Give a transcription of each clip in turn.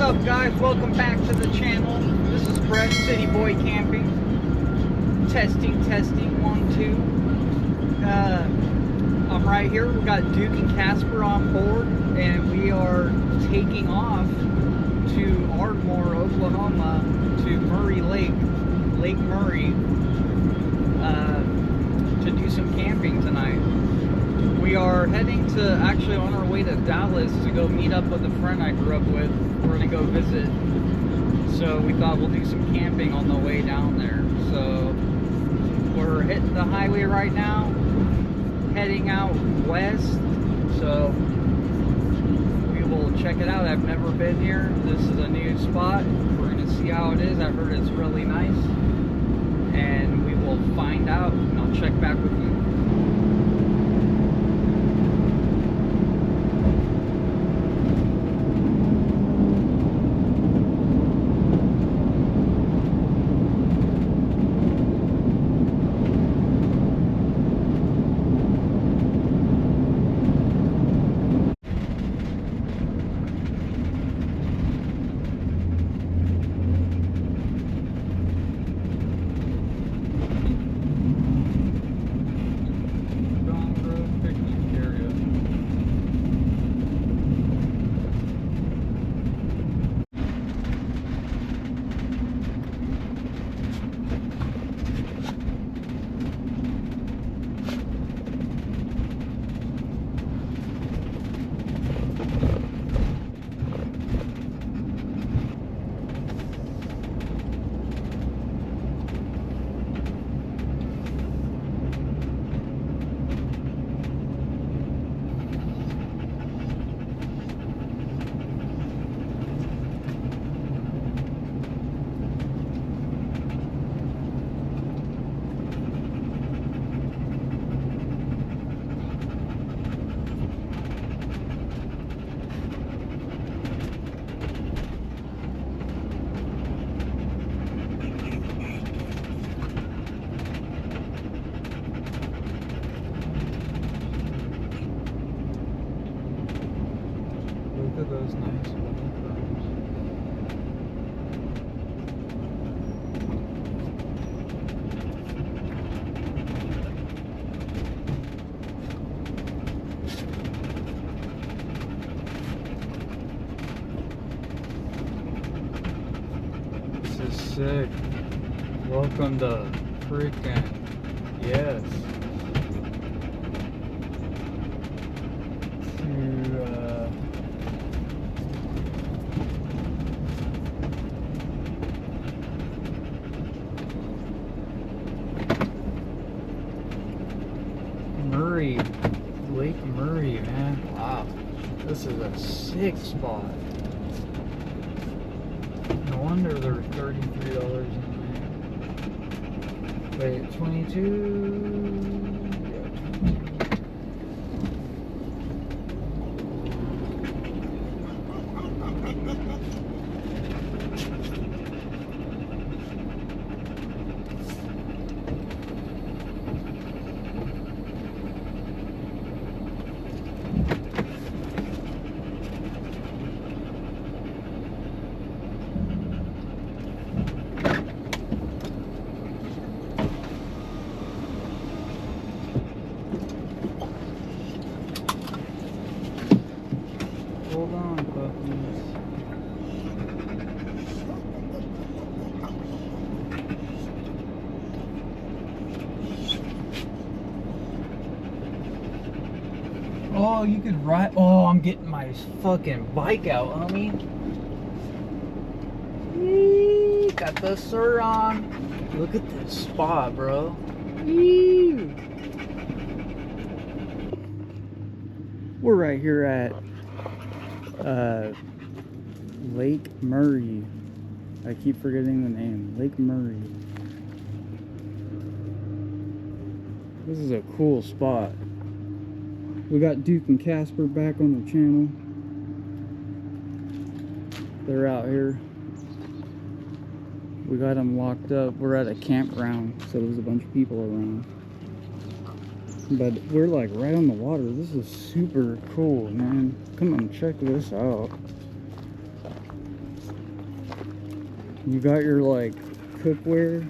up, guys? Welcome back to the channel. This is Brett, City Boy Camping. Testing, 1, 2. I'm right here. We got Duke and Casper on board, and we are taking off to Ardmore, Oklahoma, to Murray Lake, Lake Murray, to do some camping tonight. We are heading to, actually on our way to Dallas to go meet up with a friend I grew up with. We're going to go visit. So we thought we'll do some camping on the way down there. So we're hitting the highway right now, heading out west. So we will check it out. I've never been here. This is a new spot. We're going to see how it is. I heard it's really nice. And we will find out, and I'll check back with you. Look at those nice windows. This is sick. Welcome to freaking, yes. Murray, Lake Murray, man. Wow, this is a sick spot. No wonder they're $33 a night. Wait, 22? Hold on, puppies. Oh, you could ride. Oh, I'm getting my fucking bike out, homie. Eee, got the sur on. Look at this spot, bro. Eee. We're right here at Lake Murray. I keep forgetting the name. Lake Murray. This is a cool spot. We got Duke and Casper back on the channel. They're out here. We got them locked up. We're at a campground, so there's a bunch of people around. But we're like right on the water. This is super cool, man. Come on, check this out. You got your like cookware.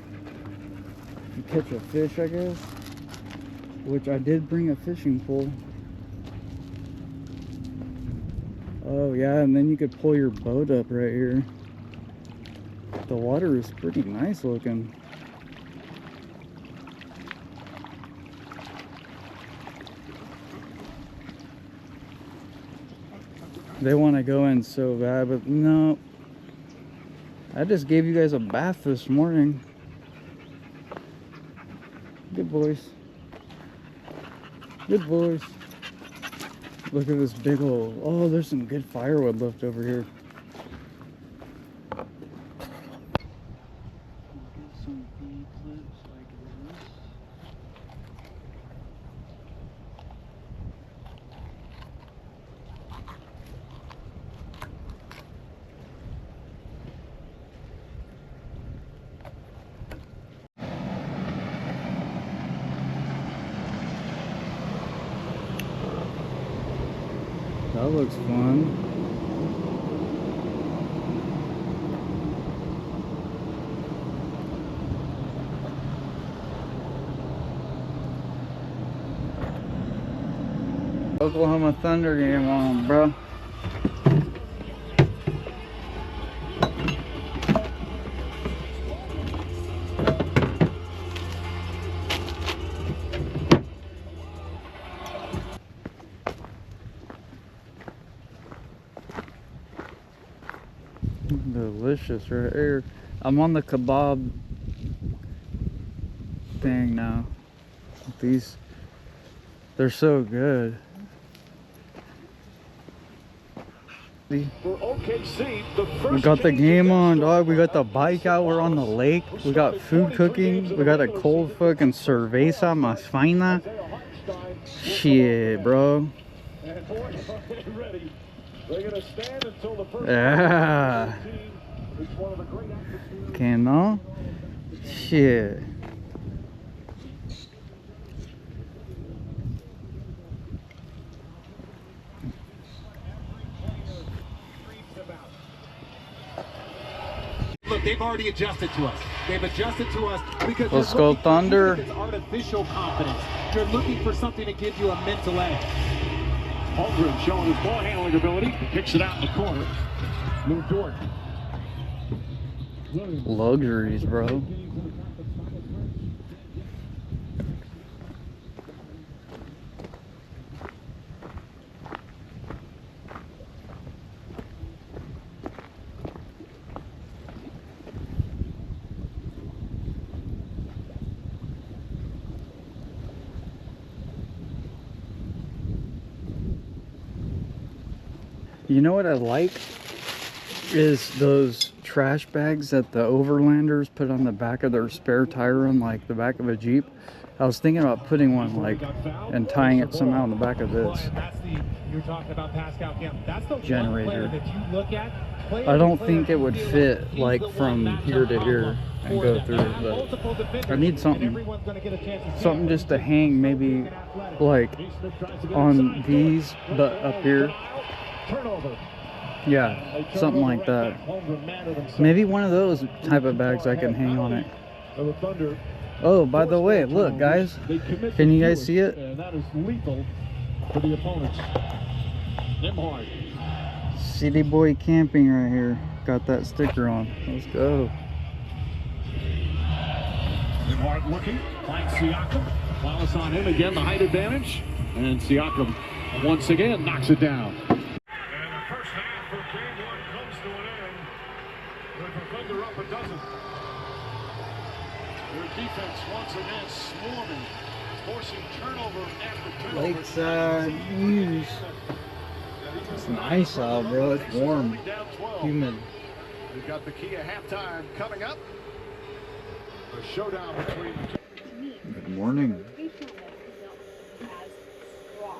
You catch a fish, I guess. Which I did bring a fishing pole. Oh yeah, and then you could pull your boat up right here. The water is pretty nice looking. They want to go in so bad, but no. I just gave you guys a bath this morning. Good boys. Good boys. Look at this big old... Oh, there's some good firewood left over here. Get some V-clips like this. That looks fun. Oklahoma Thunder game on, bro. Delicious right here. I'm on the kebab thing now. These, they're so good. We got the game on, dog. We got the bike out. We're on the lake. We got food cooking. We got a cold fucking cerveza más fina. Shit, bro. Yeah. Que no? Shit. Look, they've already adjusted to us. They've adjusted to us because let's go Thunder. It's artificial confidence. You're looking for something to give you a mental edge. Aldridge showing his ball handling ability. Kicks it out in the corner. Lou Dort. Luxuries, bro. You know what I like is those trash bags that the overlanders put on the back of their spare tire on like the back of a Jeep. I was thinking about putting one like and tying it somehow on the back of this generator. I don't think it would fit like from here to here and go through, but I need something just to hang, maybe like on these but up here. Yeah, something like that. Maybe one of those type of bags I can hang on it. Oh, by the way, look guys, can you guys see it? That is lethal for the opponents. Nimhard. City Boy Camping right here. Got that sticker on. Let's go. Nimhard looking, finds Siakam. Wallace on him again, the height advantage. And Siakam once again knocks it down. And the first half of game one comes to an end with the Thunder up a dozen. Their defense once again swarming, forcing turnover after turnover. Lakeside views. It's nice out, bro. It's warm, humid. We've got the key of halftime coming up. A showdown between the two. Good morning.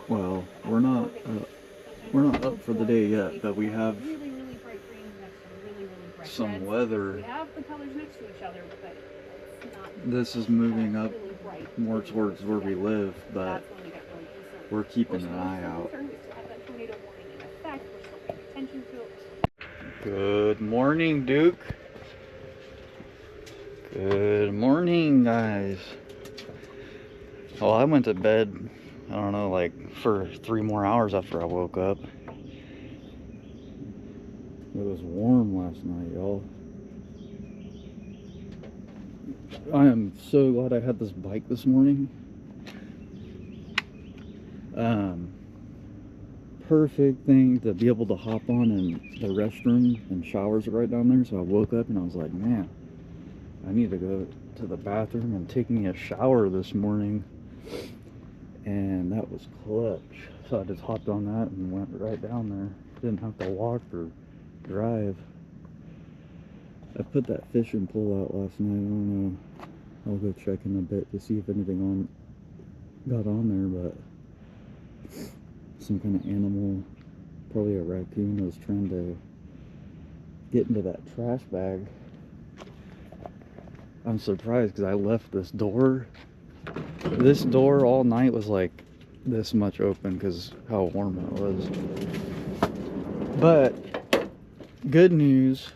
Well, we're not up for the day yet, but we have some weather. This is moving up more towards where we live, but we're keeping an eye out. Good morning, Duke. Good morning, guys. Well, I went to bed, I don't know, like for 3 more hours after I woke up. It was warm last night, y'all. I am so glad I had this bike this morning. Perfect thing to be able to hop on, and the restroom and showers are right down there. So I woke up and I was like, man, I need to go to the bathroom and take me a shower this morning. And that was clutch. So I just hopped on that and went right down there. Didn't have to walk or drive. I put that fishing pole out last night. I don't know. I'll go check in a bit to see if anything got on there, but some kind of animal, probably a raccoon, was trying to get into that trash bag. I'm surprised because I left this door all night was like this much open because how warm it was. But good news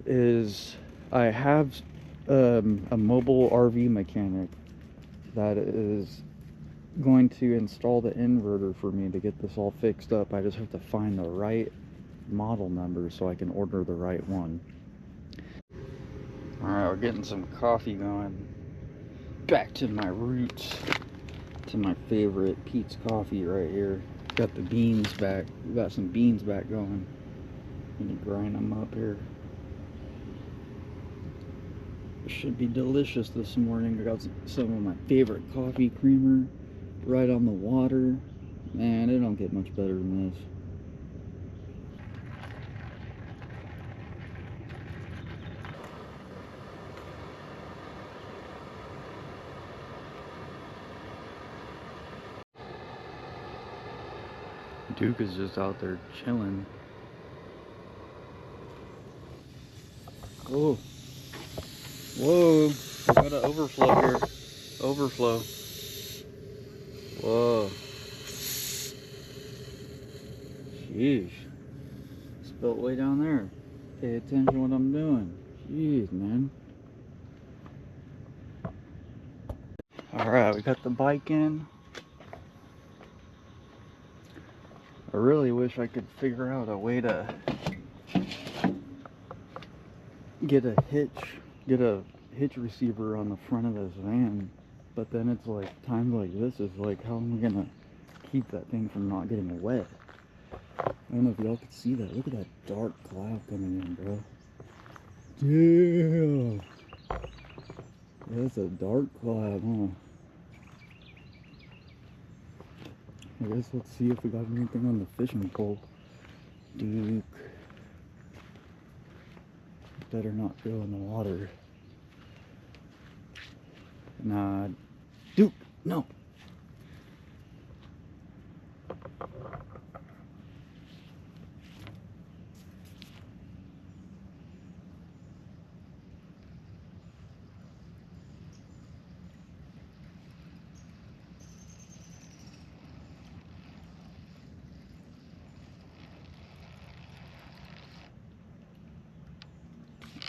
is I have a mobile RV mechanic that is going to install the inverter for me to get this all fixed up. I just have to find the right model number so I can order the right one. Alright, we're getting some coffee going. Back to my roots, to my favorite Pete's Coffee right here. Got the beans back. We got some beans back going. Gonna grind them up here. It should be delicious this morning. I got some of my favorite coffee creamer right on the water. Man, it don't get much better than this. Duke is just out there chilling. Oh. Whoa. We got an overflow here. Overflow. Whoa. Jeez. Spilled way down there. Pay attention to what I'm doing. Jeez, man. Alright, we got the bike in. I really wish I could figure out a way to get a hitch receiver on the front of this van, but then it's like times like this is like, how am I gonna keep that thing from not getting wet? I don't know if y'all could see that. Look at that dark cloud coming in, bro. Yeah, that's a dark cloud, huh? I guess let's see if we got anything on the fishing pole. Duke. Better not go in the water. Nah. Duke, no.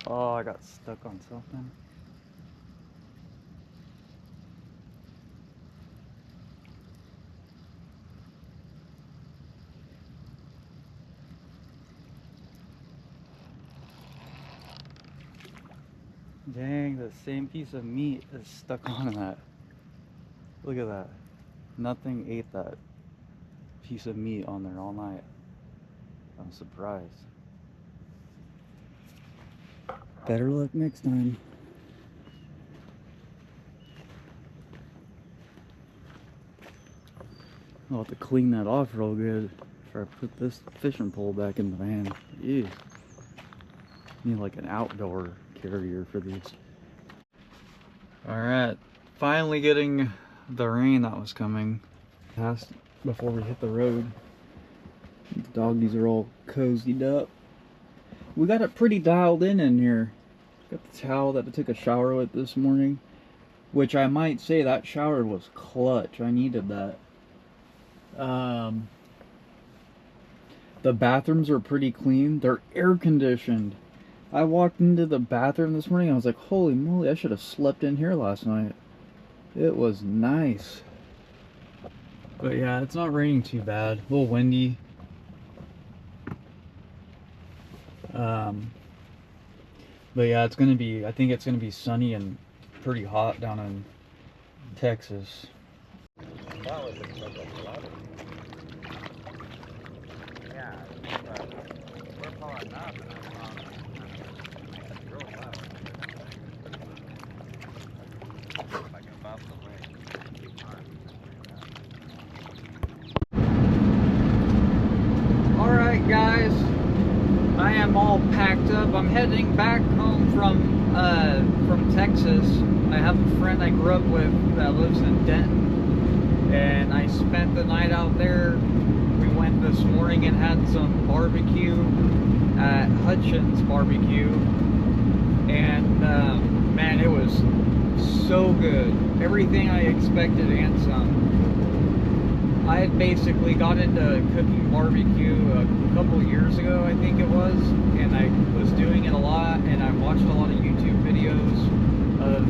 Oh, I got stuck on something. Dang, the same piece of meat is stuck on that. Look at that. Nothing ate that piece of meat on there all night. I'm surprised. Better luck next time. I'll have to clean that off real good before I put this fishing pole back in the van. Ew. Need like an outdoor carrier for these. Alright, finally getting the rain that was coming past before we hit the road. The doggies are all cozied up. We got it pretty dialed in here. Got the towel that I took a shower with this morning, which I might say that shower was clutch. I needed that. The bathrooms are pretty clean. They're air conditioned. I walked into the bathroom this morning, I was like, holy moly, I should have slept in here last night. It was nice. But yeah, it's not raining too bad. A little windy. But yeah, it's gonna be, I think it's gonna be sunny and pretty hot down in Texas. Alright guys, I am all packed up. I'm heading back home from Texas. I have a friend I grew up with that lives in Denton, and I spent the night out there. We went this morning and had some barbecue at Hutchins Barbecue, and man, it was so good. Everything I expected and some. I had basically got into cooking barbecue a couple years ago, I think it was, and I was doing it a lot, and I watched a lot of YouTube videos of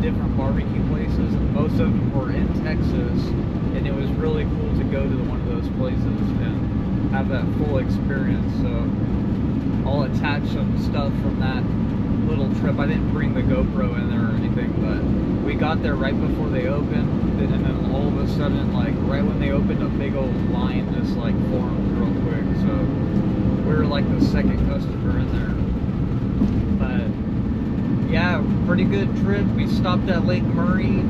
different barbecue places, and most of them were in Texas, and it was really cool to go to one of those places and have that full experience. So I'll attach some stuff from that little trip. I didn't bring the GoPro in there or anything, but we got there right before they opened, and then all of a sudden, like right when they opened, a big old line just like formed real quick. So we were like the second customer in there. But yeah, pretty good trip. We stopped at Lake Murray,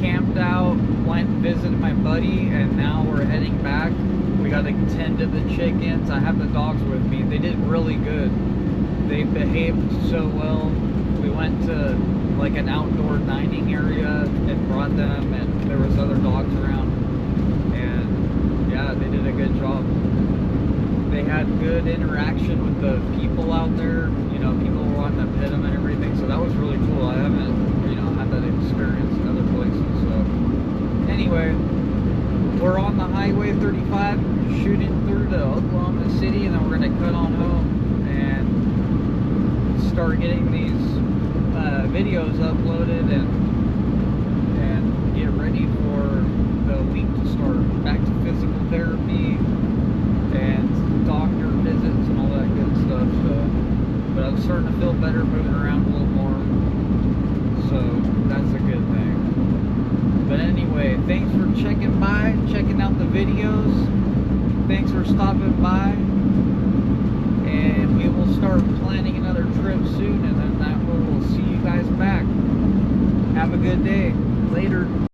camped out, went and visited my buddy, and now we're heading back. We got to tend to the chickens. I have the dogs with me. They did really good. They behaved so well. We went to like an outdoor dining area and brought them, and there was other dogs around, and yeah, they did a good job. They had good interaction with the people out there. You know, people were wanting to pet them and everything, so that was really cool. I haven't, you know, had that experience in other places. So anyway, we're on the Highway 35 shooting through to Oklahoma City, and then we're going to cut on home and start getting these videos uploaded and get ready for the week to start back to physical therapy and doctor visits and all that good stuff. So, but I'm starting to feel better, moving around a little more, so that's a good thing. But anyway, thanks for checking by, checking out the videos. Thanks for stopping by, and we will start planning another trip soon, and then that we'll see you guys back. Have a good day. Later.